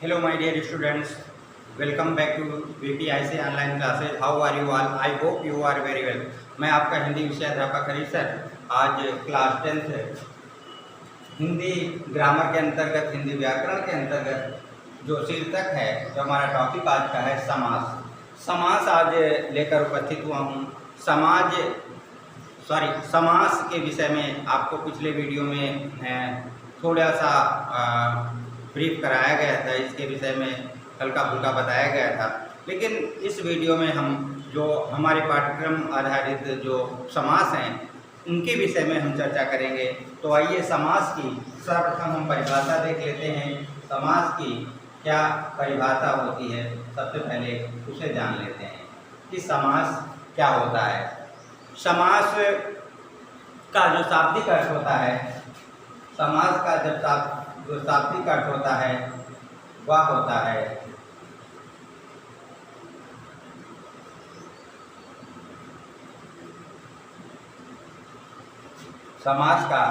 Hello my dear students, welcome back to VPIC online classes. How are you all? I hope you are very well. मैं आपका हिंदी विषय अध्यापक Harish sir. आज class 10th Hindi grammar के अंतर्गत, हिंदी व्याकरण के अंतर्गत जो शीर्षक है, जो हमारा टॉपिक आज का है समास। समास आज लेकर उपस्थित हुआ हूँ। समास के विषय में आपको पिछले वीडियो में थोड़ा सा ब्रीफ कराया गया था, इसके विषय में हल्का फुल्का बताया गया था। लेकिन इस वीडियो में हम जो हमारे पाठ्यक्रम आधारित जो समास हैं उनके विषय में हम चर्चा करेंगे। तो आइए समास की सर्वप्रथम हम परिभाषा देख लेते हैं। समास की क्या परिभाषा होती है, सबसे पहले उसे जान लेते हैं कि समास क्या होता है। समास का जो शाब्दिक अर्थ होता है, समास का जो शाब्दिक अर्थ होता है वह होता है समास का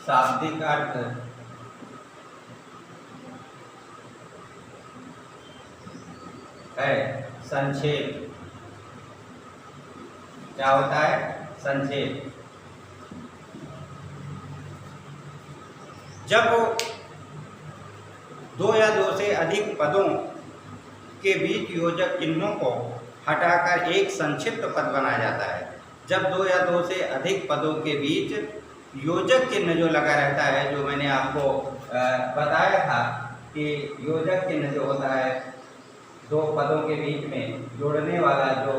शाब्दिक अर्थ है संक्षेप। क्या होता है? संक्षेप। जब दो या दो से अधिक पदों के बीच योजक चिन्हों को हटाकर एक संक्षिप्त पद बनाया जाता है। जब दो या दो से अधिक पदों के बीच योजक चिन्ह जो लगा रहता है, जो मैंने आपको बताया था कि योजक चिन्ह जो होता है दो पदों के बीच में जोड़ने वाला जो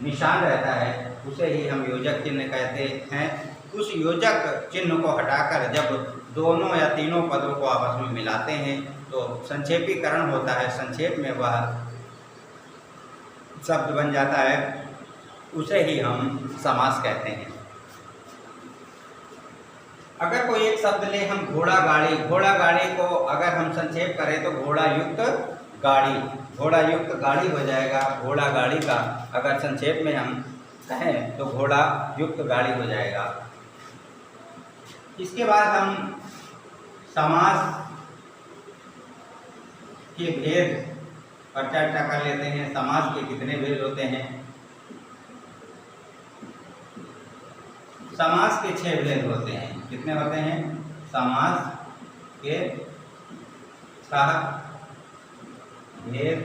निशान रहता है उसे ही हम योजक चिन्ह कहते हैं। उस योजक चिन्ह को हटाकर जब दोनों या तीनों पदों को आपस में मिलाते हैं तो संक्षेपीकरण होता है। संक्षेप में वह शब्द बन जाता है, उसे ही हम समास कहते हैं। अगर कोई एक शब्द ले हम घोड़ा गाड़ी, घोड़ा गाड़ी को अगर हम संक्षेप करें तो घोड़ा युक्त गाड़ी, घोड़ा युक्त गाड़ी हो जाएगा। घोड़ा गाड़ी का अगर संक्षेप में हम कहें तो घोड़ा युक्त गाड़ी हो जाएगा। इसके बाद हम समास के भेद पर चर्चा कर लेते हैं। समास के कितने भेद होते हैं? समास के 6 भेद होते हैं। कितने होते हैं? समास के 6 भेद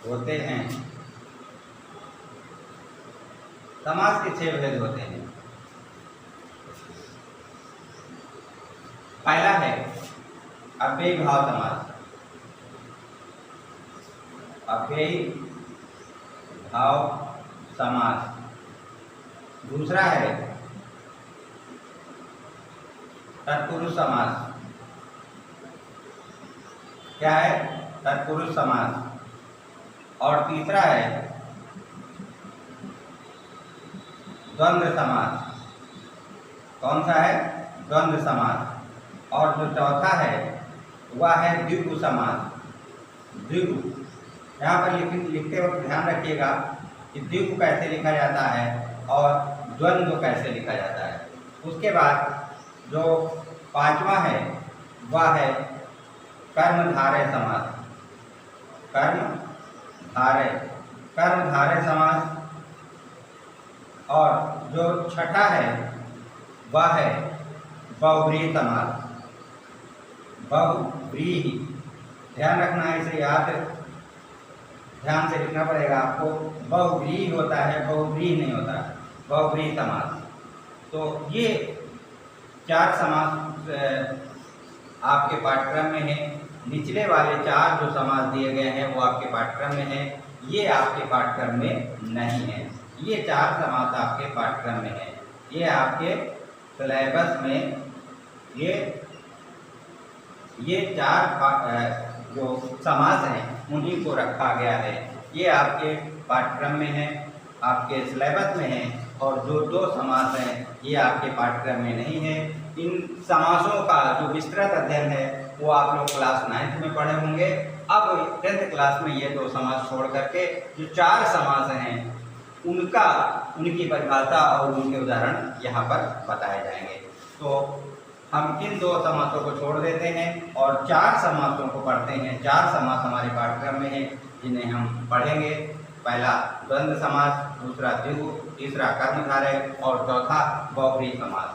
होते हैं। समास के 6 भेद होते हैं। पहला है अव्ययी भाव समास। अव्ययी भाव समास। दूसरा है तत्पुरुष समास। क्या है? तत्पुरुष समास। और तीसरा है द्वंद्व समास। कौन सा है? द्वंद्व समास। और जो चौथा है वह है द्विगु समास। द्विगु, यहाँ पर लिखते वक्त ध्यान रखिएगा कि द्विगु कैसे लिखा जाता है और द्वंद्व कैसे लिखा जाता है। उसके बाद जो पांचवा है वह है कर्मधारय समास। कर्मधारय समास। और जो छठा है वह है बहुव्रीहि समास। बहुव्रीहि, ध्यान रखना है, इसे ध्यान से लिखना पड़ेगा आपको। बहुव्रीहि होता है, बहुव्रीहि नहीं होता, बहुव्रीहि समास। तो ये 4 समास आपके पाठ्यक्रम में है। निचले वाले 4 जो समास दिए गए हैं वो आपके पाठ्यक्रम में है, ये आपके पाठ्यक्रम में नहीं है। ये 4 समास आपके पाठ्यक्रम में है, ये आपके सिलेबस में ये 4 जो समास हैं उन्हीं को रखा गया है। ये आपके पाठ्यक्रम में है, आपके सिलेबस में है। और जो 2 समास हैं ये आपके पाठ्यक्रम में नहीं है। इन समासों का जो विस्तृत अध्ययन है वो आप लोग क्लास 9th में पढ़े होंगे। अब 10th क्लास में ये 2 समास छोड़ करके जो 4 समास हैं उनकी परिभाषा और उनके उदाहरण यहाँ पर बताए जाएंगे। तो हम किन 2 समासों को छोड़ देते हैं और 4 समासों को पढ़ते हैं। 4 समास हमारे पाठ्यक्रम में हैं जिन्हें हम पढ़ेंगे। पहला द्वंद्व समास, दूसरा द्विगु, तीसरा कर्मधारय और चौथा बहुब्रीहि समास।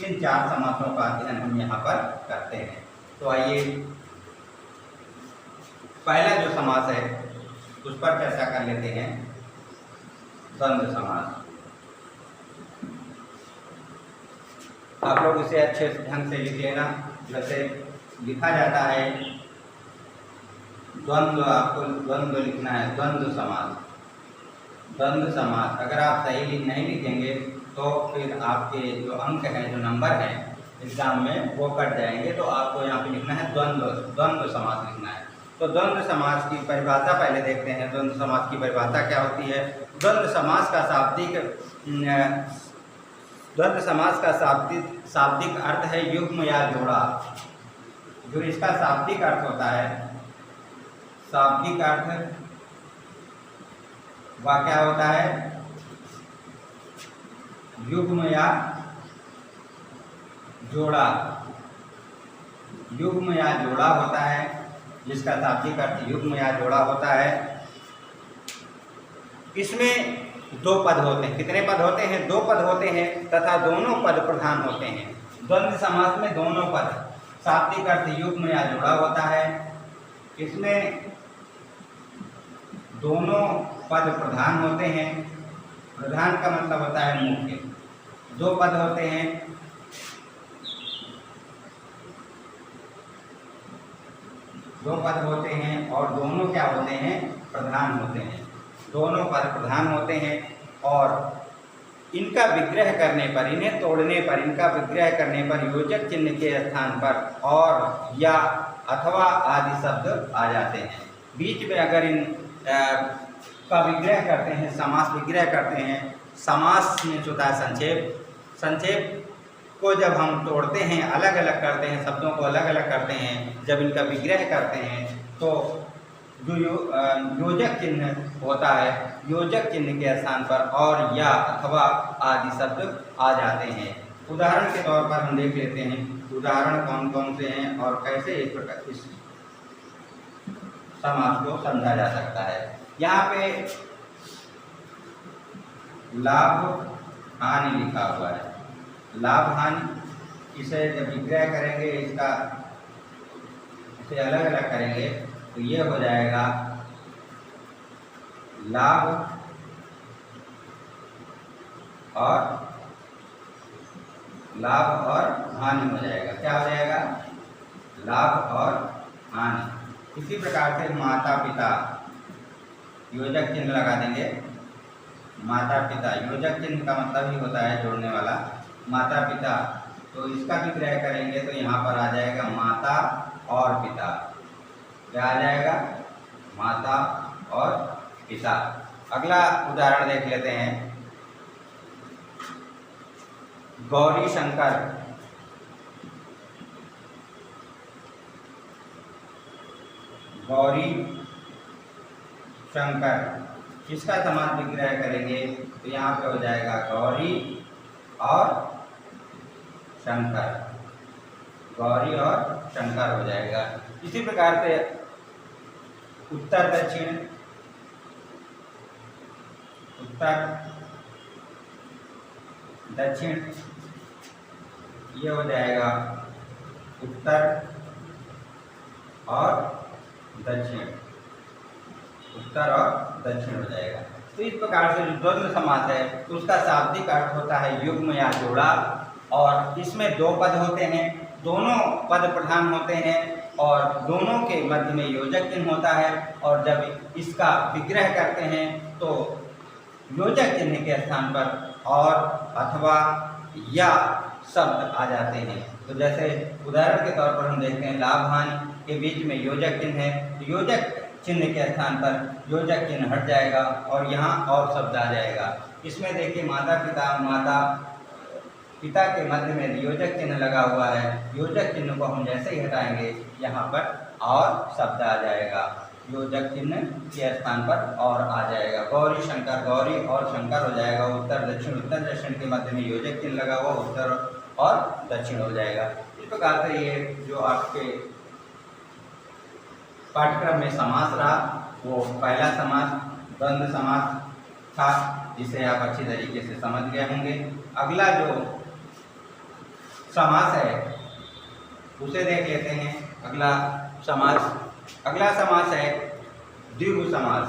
इन 4 समासों का अध्ययन हम यहाँ पर करते हैं। तो आइए पहला जो समास है उस पर चर्चा कर लेते हैं। द्वंद्व समास। आप लोग इसे अच्छे ढंग से लिख लेना। जैसे लिखा जाता है द्वंद्व, आपको द्वंद्व लिखना है, द्वंद्व समास। द्वंद्व समास अगर आप सही नहीं लिखेंगे तो फिर आपके जो अंक हैं, जो नंबर हैं एग्जाम में, वो कट जाएंगे। तो आपको यहाँ पे लिखना है द्वंद्व, द्वंद्व समास लिखना है। तो द्वंद्व समास की परिभाषा पहले देखते हैं। द्वंद्व समास की परिभाषा क्या होती है? द्वंद्व समास का शाब्दिक अर्थ है युग्म या जोड़ा। जो इसका शाब्दिक अर्थ होता है, शाब्दिक अर्थ वह क्या होता है? युग्म या जोड़ा। युग्म या जोड़ा होता है, जिसका शाब्दिक अर्थ युग्म या जोड़ा होता है। इसमें 2 पद होते हैं। कितने पद होते हैं? 2 पद होते हैं तथा दोनों पद प्रधान होते हैं। द्वंद्व समास में दोनों पद, शाब्दिक अर्थ युग्म या जोड़ा होता है। इसमें दोनों पद प्रधान होते हैं। प्रधान का मतलब होता है मुख्य। 2 पद होते हैं, और दोनों क्या होते हैं? प्रधान होते हैं। दोनों पद प्रधान होते हैं और इनका विग्रह करने पर, इन्हें तोड़ने पर, इनका विग्रह करने पर योजक चिन्ह के स्थान पर और, या, अथवा आदि शब्द आ जाते हैं। बीच में अगर इन का विग्रह करते हैं, समास विग्रह करते हैं। समास में होता है संक्षेप। संक्षेप को जब हम तोड़ते हैं, अलग अलग करते हैं, शब्दों को अलग अलग करते हैं, जब इनका विग्रह करते हैं तो जो योजक चिन्ह होता है, योजक चिन्ह के स्थान पर और, या, अथवा आदि शब्द आ जाते हैं। उदाहरण के तौर पर हम देख लेते हैं उदाहरण कौन कौन से हैं और कैसे इस प्रकार इस समास को समझा जा सकता है। यहाँ पे लाभ हानि लिखा हुआ है। लाभ हानि, इसे जब विग्रह करेंगे, इसे अलग अलग करेंगे तो ये हो जाएगा लाभ और हानि हो जाएगा। क्या हो जाएगा? लाभ और हानि। इसी प्रकार से माता पिता, योजक चिन्ह लगा देंगे। माता पिता, योजक चिन्ह का मतलब ही होता है जोड़ने वाला। माता पिता, तो इसका विग्रह करेंगे तो यहाँ पर आ जाएगा माता और पिता। क्या आ जाएगा? माता और पिता। अगला उदाहरण देख लेते हैं। गौरी शंकर। गौरी शंकर, इसका समास विग्रह करेंगे तो यहाँ पे हो जाएगा गौरी और शंकर। गौरी और शंकर हो जाएगा। इसी प्रकार से उत्तर दक्षिण, उत्तर दक्षिण, ये हो जाएगा उत्तर और दक्षिण। उत्तर और दक्षिण हो जाएगा। तो इस प्रकार से जो द्वंद्व समास है उसका शाब्दिक अर्थ होता है युग्म या जोड़ा, और इसमें 2 पद होते हैं, दोनों पद प्रधान होते हैं और दोनों के मध्य में योजक चिन्ह होता है। और जब इसका विग्रह करते हैं तो योजक चिन्ह के स्थान पर और, अथवा, या शब्द आ जाते हैं। तो जैसे उदाहरण के तौर पर हम देखते हैं लाभ हानि के बीच में योजक चिन्ह है, तो योजक चिन्ह के स्थान पर योजक चिन्ह हट जाएगा और यहाँ और शब्द आ जाएगा। इसमें देखिए माता पिता के मध्य में योजक चिन्ह लगा हुआ है। योजक चिन्ह को हम जैसे ही हटाएंगे यहाँ पर और शब्द आ जाएगा। योजक चिन्ह के स्थान पर और आ जाएगा। गौरी शंकर, गौरी और शंकर हो जाएगा। उत्तर दक्षिण, उत्तर दक्षिण के मध्य में योजक चिन्ह लगा हुआ, उत्तर और दक्षिण हो जाएगा। इस प्रकार से ये जो आपके पाठ्यक्रम में समास रहा वो पहला समास द्वंद्व समास था, जिसे आप अच्छी तरीके से समझ गए होंगे। अगला जो समास है उसे देख लेते हैं। अगला समास है द्विगु समास।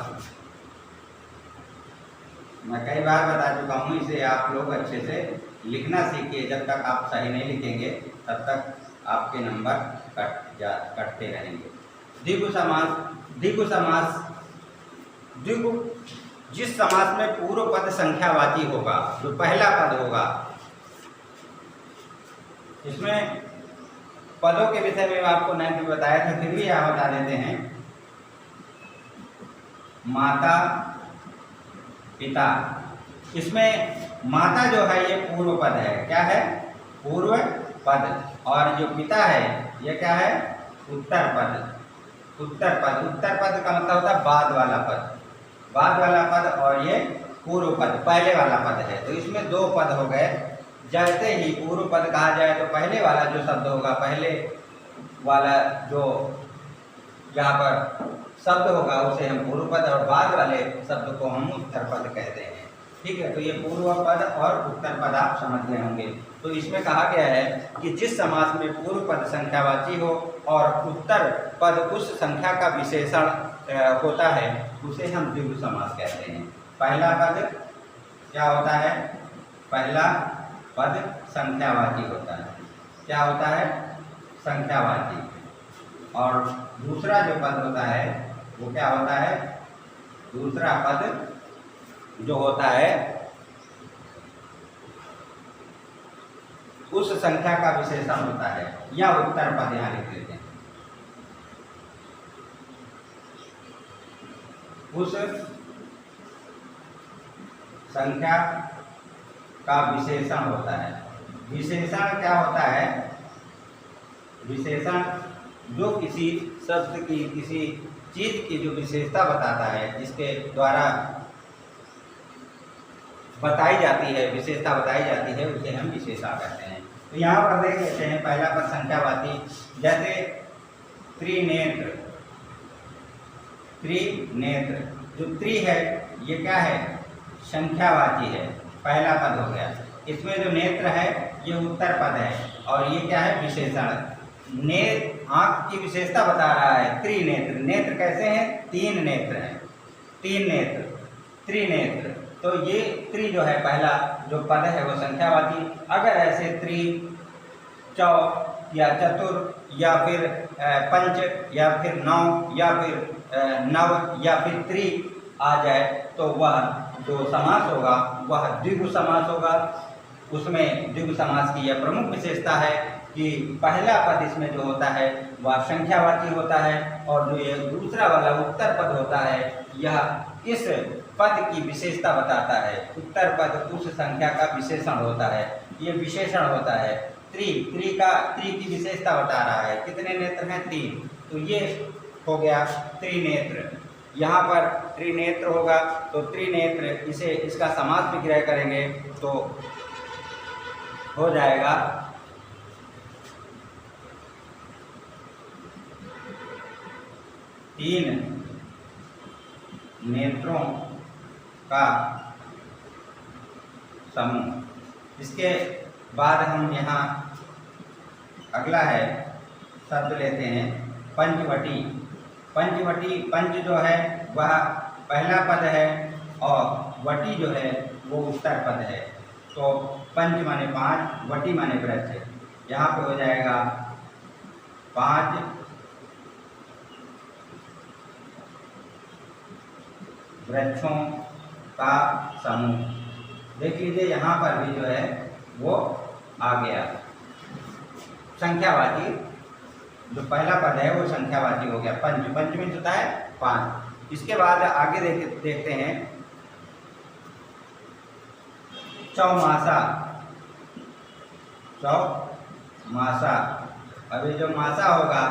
मैं कई बार बता चुका हूँ, इसे आप लोग अच्छे से लिखना सीखिए। जब तक आप सही नहीं लिखेंगे तब तक आपके नंबर कटते रहेंगे। द्विगु समास जिस समास में पूर्व पद संख्यावाची होगा, जो पहला पद होगा, इसमें पदों के विषय में आपको नहीं बताया था, फिर भी यहाँ बता देते हैं। माता पिता, इसमें माता जो है ये पूर्व पद है। क्या है? पूर्व पद। और जो पिता है ये क्या है? उत्तर पद। उत्तर पद का मतलब होता है बाद वाला पद। बाद वाला पद और ये पूर्व पद पहले वाला पद है। तो इसमें दो पद हो गए। जैसे ही पूर्व पद कहा जाए तो पहले वाला जो शब्द होगा, पहले वाला जो यहाँ पर शब्द होगा उसे हम पूर्व पद, और बाद वाले शब्द को हम उत्तर पद कहते हैं। ठीक है, तो ये पूर्व पद और उत्तर पद आप समझ गए होंगे। तो इसमें कहा गया है कि जिस समास में पूर्व पद संख्यावाची हो और उत्तर पद उस संख्या का विशेषण होता है, उसे हम द्विगु समास कहते हैं। पहला पद क्या होता है? पहला पद संख्यावाची होता है। क्या होता है? संख्यावाची। और दूसरा जो पद होता है वो क्या होता है? दूसरा पद जो होता है उस संख्या का विशेषण होता है, या उत्तर पद यहाँ लिख देते हैं। उस संख्या का विशेषण होता है। विशेषण क्या होता है? विशेषण जो किसी शब्द की, किसी चीज की जो विशेषता बताता है, जिसके द्वारा बताई जाती है, विशेषता बताई जाती है, उसे हम विशेषण कहते हैं। तो यहाँ पर देख लेते हैं पहला पद संख्यावाची। जैसे त्रिनेत्र। त्रिनेत्र, जो त्रि है ये क्या है? संख्यावाची है, पहला पद हो गया। इसमें जो नेत्र है ये उत्तर पद है, और ये क्या है? विशेषण। आँख की विशेषता बता रहा है। त्रिनेत्र, नेत्र कैसे हैं? तीन नेत्र हैं। तीन नेत्र, त्रिनेत्र। तो ये त्रि जो है पहला जो पद है वो संख्यावाची। अगर ऐसे त्रि, चौ या चतुर या फिर पंच या फिर नौ या फिर नव या फिर त्रि आ जाए तो वह जो समास होगा वह द्विगु समास होगा। उसमें द्विगु समास की यह प्रमुख विशेषता है कि पहला पद इसमें जो होता है वह संख्यावाची होता है, और जो ये दूसरा वाला उत्तर पद होता है यह इस पद की विशेषता बताता है। उत्तर पद उस संख्या का विशेषण होता है, ये विशेषण होता है। त्रि की विशेषता बता रहा है। कितने नेत्र हैं? तीन। तो ये हो गया त्रिनेत्र। यहाँ पर त्रिनेत्र होगा तो त्रिनेत्र, इसे इसका समास विग्रह करेंगे तो हो जाएगा तीन नेत्रों का समूह। इसके बाद हम यहाँ अगला है शब्द लेते हैं पंचवटी। पंचवटी, पंच जो है वह पहला पद है और वटी जो है वो उत्तर पद है। तो पंच माने पाँच, वटी माने वृक्ष। यहाँ पे हो जाएगा 5 वृक्षों का समूह। देख लीजिए यहाँ पर भी जो है वो आ गया संख्यावाची। जो पहला पद है वो संख्यावाची हो गया। पंच, पंच में होता है 5। इसके बाद आगे देखते हैं चौमासा। चौमासा, अभी जो मासा होगा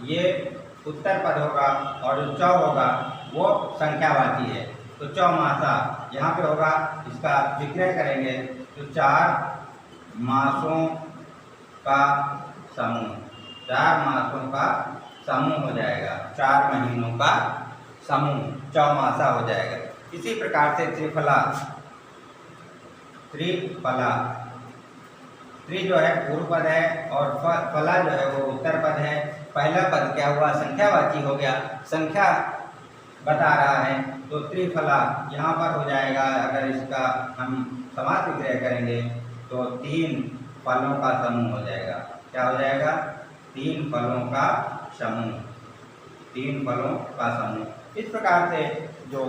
ये उत्तर पद होगा, और जो चौ होगा वो संख्यावाची है। तो चौमासा यहाँ पे होगा, इसका विग्रह करेंगे तो 4 मासों का समूह, 4 मासों का समूह हो जाएगा, 4 महीनों का समूह चौमासा हो जाएगा। इसी प्रकार से त्रिफला, त्रिफला, त्रि जो है पूर्व पद है और फला जो है वो उत्तर पद है। पहला पद क्या हुआ, संख्यावाची हो गया, संख्या बता रहा है, तो त्रिफला यहाँ पर हो जाएगा। अगर इसका हम समास विग्रह करेंगे तो 3 फलों का समूह हो जाएगा। क्या हो जाएगा, 3 फलों का समूह, 3 फलों का समूह। इस प्रकार से जो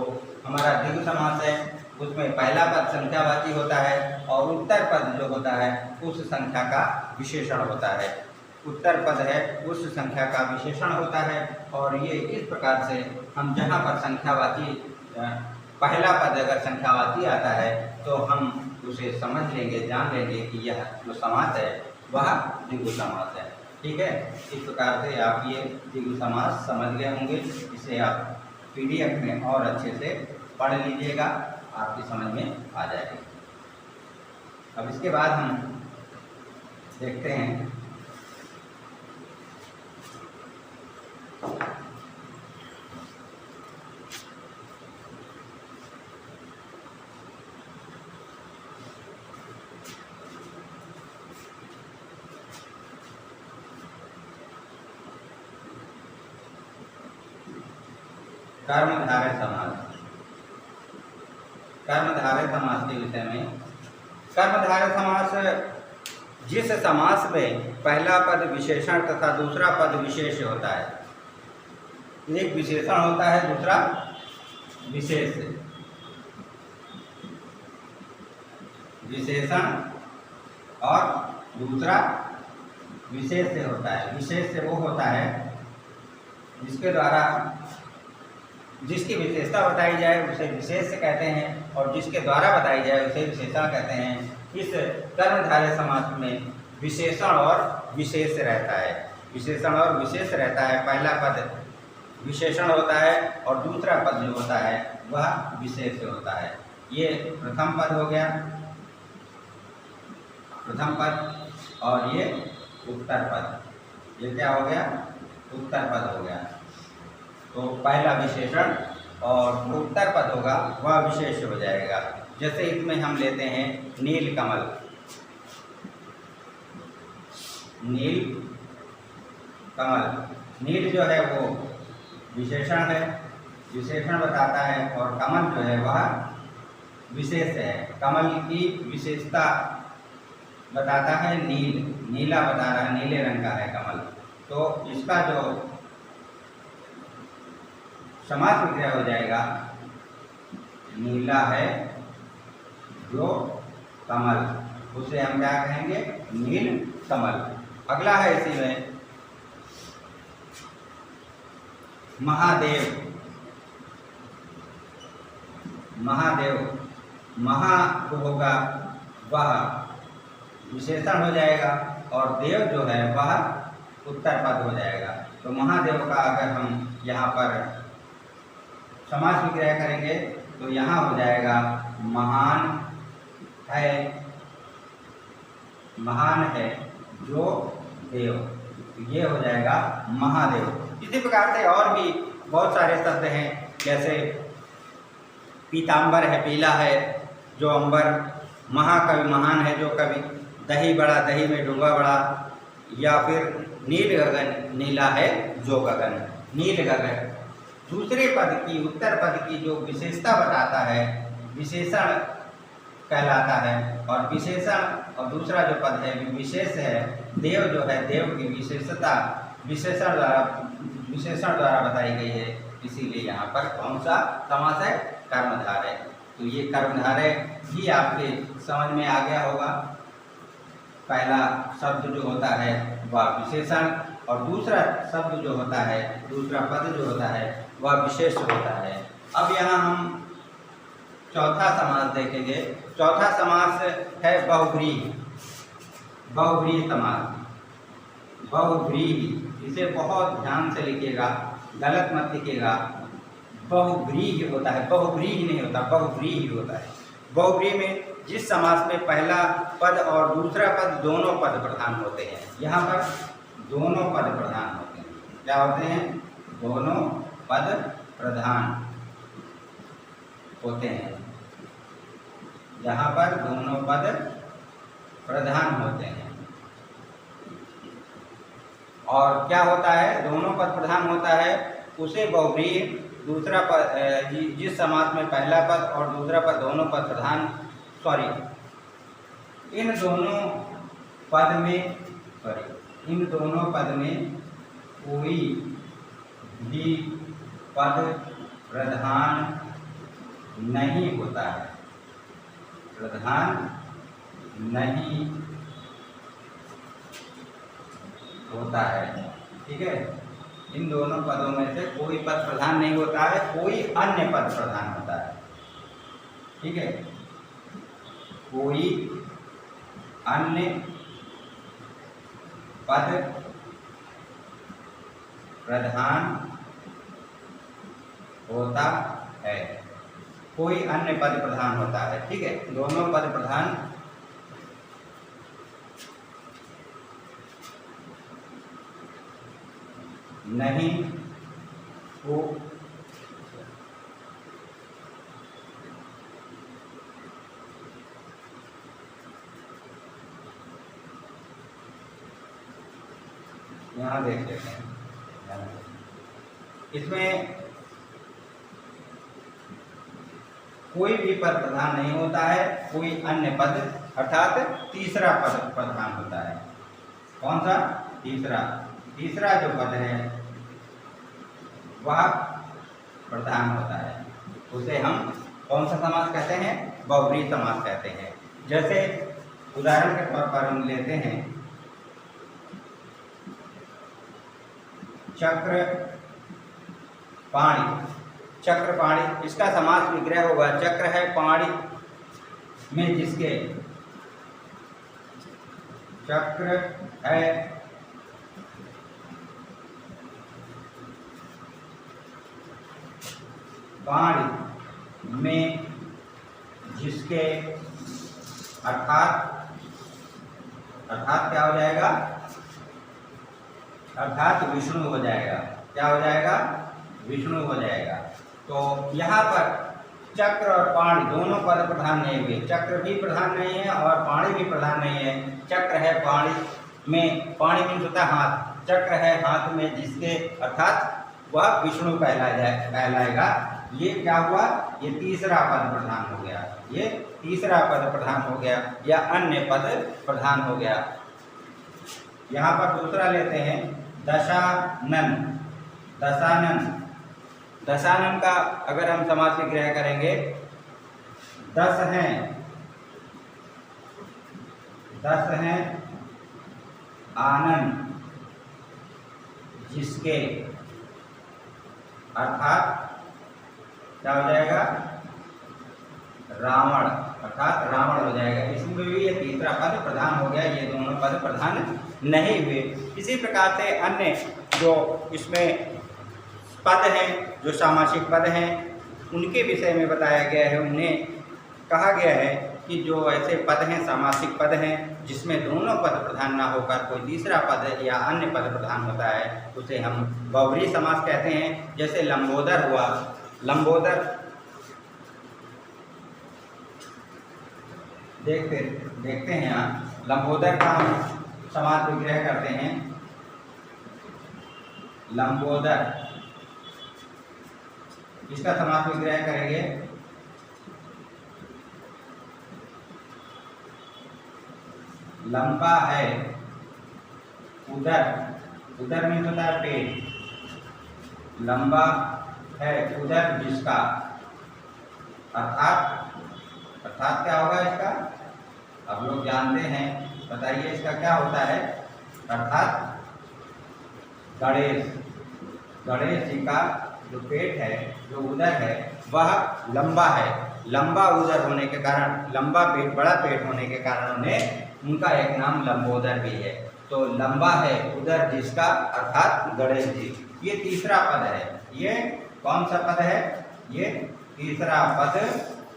हमारा द्विगु समास है उसमें पहला पद संख्यावाची होता है और उत्तर पद जो होता है उस संख्या का विशेषण होता है। उत्तर पद है उस संख्या का विशेषण होता है। और ये इस प्रकार से हम जहाँ पर संख्यावाची, पहला पद अगर संख्यावाची आता है तो हम उसे समझ लेंगे, जान लेंगे कि यह जो समास है वह द्विगु समास है। ठीक है, इस प्रकार से आप ये द्विगु समास समझ गए होंगे। इसे आप PDF में और अच्छे से पढ़ लीजिएगा, आपकी समझ में आ जाएगी। अब इसके बाद हम देखते हैं कर्मधारय समास। कर्मधारय समास के विषय में, कर्मधारय समास जिस समास में पहला पद विशेषण तथा दूसरा पद विशेष होता है, एक विशेषण होता है दूसरा विशेष, विशेषण और दूसरा विशेष से होता है। विशेष से वो होता है जिसके द्वारा, जिसकी विशेषता बताई जाए उसे विशेष से कहते हैं और जिसके द्वारा बताई जाए उसे विशेषण कहते हैं। इस कर्मधारय समास में विशेषण और विशेष रहता है, विशेषण और विशेष रहता है। पहला पद विशेषण होता है और दूसरा पद जो होता है वह विशेष होता है। ये प्रथम पद हो गया, प्रथम पद, और ये उत्तर पद। ये क्या हो गया, उत्तर पद हो गया। तो पहला विशेषण और उत्तर पद होगा वह विशेष हो जाएगा। जैसे इसमें हम लेते हैं नील कमल, नील कमल, नील जो है वो विशेषण है, विशेषण बताता है, और कमल जो है वह विशेष है। कमल की विशेषता बताता है नील, नीला बता रहा है, नीले रंग का है कमल। तो इसका जो समास विग्रह हो जाएगा, नीला है जो कमल, उसे हम क्या कहेंगे, नील कमल। अगला है इसी में महादेव, महादेव, महा जो होगा वह विशेषण हो जाएगा और देव जो है वह उत्तर पद हो जाएगा। तो महादेव का अगर हम यहाँ पर समास विग्रह करेंगे तो यहाँ हो जाएगा महान है, महान है जो देव, ये हो जाएगा महादेव। इसी प्रकार से और भी बहुत सारे शब्द हैं, जैसे पीताम्बर है, पीला है जो अंबर, महाकवि महान है जो कवि, दही बड़ा, दही में डूबा बड़ा, या फिर नील गगन, नीला है जो गगन, नील गगन। दूसरे पद की, उत्तर पद की जो विशेषता बताता है विशेषण कहलाता है, और विशेषण और दूसरा जो पद है विशेष है। देव जो है, देव की विशेषता विशेषण द्वारा बताई गई है, इसीलिए यहाँ पर कौन सा समास है, कर्मधारय। तो ये कर्मधारय भी आपके समझ में आ गया होगा। पहला शब्द जो होता है वह विशेषण और दूसरा शब्द जो होता है, दूसरा पद जो होता है वह विशेष होता है। अब यहाँ हम चौथा समास देखेंगे। चौथा समास है बहुव्रीहि, बहुव्रीहि समास, बहुव्रीहि। इसे बहुत ध्यान से लिखिएगा, गलत मत लिखिएगा। बहुव्रीहि होता है, बहुव्रीहि नहीं होता, बहुव्रीहि होता है। बहुव्रीहि में जिस समास में पहला पद और दूसरा पद दोनों पद प्रधान होते हैं, यहाँ पर दोनों पद प्रधान होते हैं। क्या होते हैं? दोनों पद प्रधान होते हैं। जहाँ पर दोनों पद प्रधान होते हैं। और क्या होता है? दोनों पद प्रधान होता है उसे बहुव्रीहि, दूसरा पद जिस समास में पहला पद और दूसरा पद दोनों पद प्रधान, इन दोनों पद में कोई भी पद प्रधान नहीं होता है, प्रधान नहीं होता है। ठीक है, इन दोनों पदों में से कोई पद प्रधान नहीं होता है, कोई अन्य पद प्रधान होता है। ठीक है, कोई अन्य पद प्रधान होता है, कोई अन्य पद प्रधान होता है। ठीक है, दोनों पद प्रधान नहीं हो यहाँ देख लेते हैं। इसमें कोई भी पद प्रधान नहीं होता है, कोई अन्य पद अर्थात तीसरा पद प्रधान होता है। कौन सा? तीसरा जो पद है वह प्रधान होता है। उसे हम कौन सा समास कहते हैं? बहुव्रीहि समास कहते हैं। जैसे उदाहरण के तौर पर हम लेते हैं चक्रपाणि, इसका समास विग्रह होगा। चक्र है पाणि में जिसके, चक्र है पाणि में जिसके, अर्थात क्या हो जाएगा? अर्थात विष्णु हो जाएगा। क्या हो जाएगा? विष्णु हो जाएगा। तो यहाँ पर चक्र और पाणि दोनों पद प्रधान नहीं हुए। चक्र भी प्रधान नहीं है और पाणि भी प्रधान नहीं है। चक्र है पाणि में, पाणि में होता है हाथ, चक्र है हाथ में जिसके, अर्थात वह विष्णु कहलाएगा। ये क्या हुआ? ये तीसरा पद प्रधान हो गया। ये तीसरा पद प्रधान हो गया या अन्य पद प्रधान हो गया। यहाँ पर दूसरा लेते हैं दशानन का अगर हम समास विग्रह करेंगे, 10 हैं आनन जिसके, अर्थात क्या हो जाएगा? रावण, अर्थात रावण हो जाएगा। इसमें भी ये तीसरा पद प्रधान हो गया, ये दोनों पद प्रधान नहीं हुए। इसी प्रकार से अन्य जो इसमें पद हैं, जो सामासिक पद हैं, उनके विषय में बताया गया है। उन्हें कहा गया है कि जो ऐसे पद हैं, सामासिक पद हैं, जिसमें दोनों पद प्रधान ना होकर कोई तीसरा पद या अन्य पद प्रधान होता है, उसे हम बहुव्रीहि समास कहते हैं। जैसे लंबोदर हुआ, लंबोदर देखते हैं यहाँ, लंबोदर का हम समास विग्रह करते हैं। लंबोदर, इसका समास विग्रह करेंगे लंबा है उदर, उदर में होता है पेट, लंबा है उदर जिसका, अर्थात क्या होगा इसका? अब लोग जानते हैं, बताइए इसका क्या होता है? अर्थात गणेश जी का जो पेट है, जो उदर है, वह लंबा है। लंबा उदर होने के कारण, लंबा पेट, बड़ा पेट होने के कारण उनका एक नाम लंबोदर भी है। तो लंबा है उदर जिसका, अर्थात गणेश जी। ये तीसरा पद है। ये कौन सा पद है? ये तीसरा पद,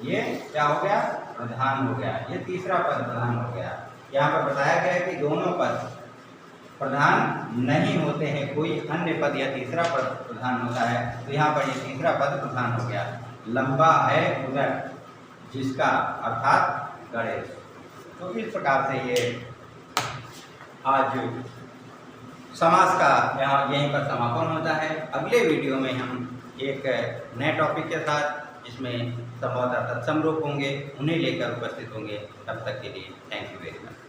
ये क्या हो गया? प्रधान हो गया। ये तीसरा पद प्रधान हो गया। यहाँ पर बताया गया कि दोनों पद प्रधान नहीं होते हैं, कोई अन्य पद या तीसरा पद प्रधान होता है, तो यहाँ पर ये तीसरा पद प्रधान हो गया। लंबा है उदर जिसका, अर्थात गणेश। तो इस प्रकार से ये आज समास का यहाँ यहीं पर समापन होता है। अगले वीडियो में हम एक नए टॉपिक के साथ, जिसमें संभवतः तत्सम रूप होंगे, उन्हें लेकर उपस्थित होंगे। तब तक के लिए थैंक यू वेरी मच।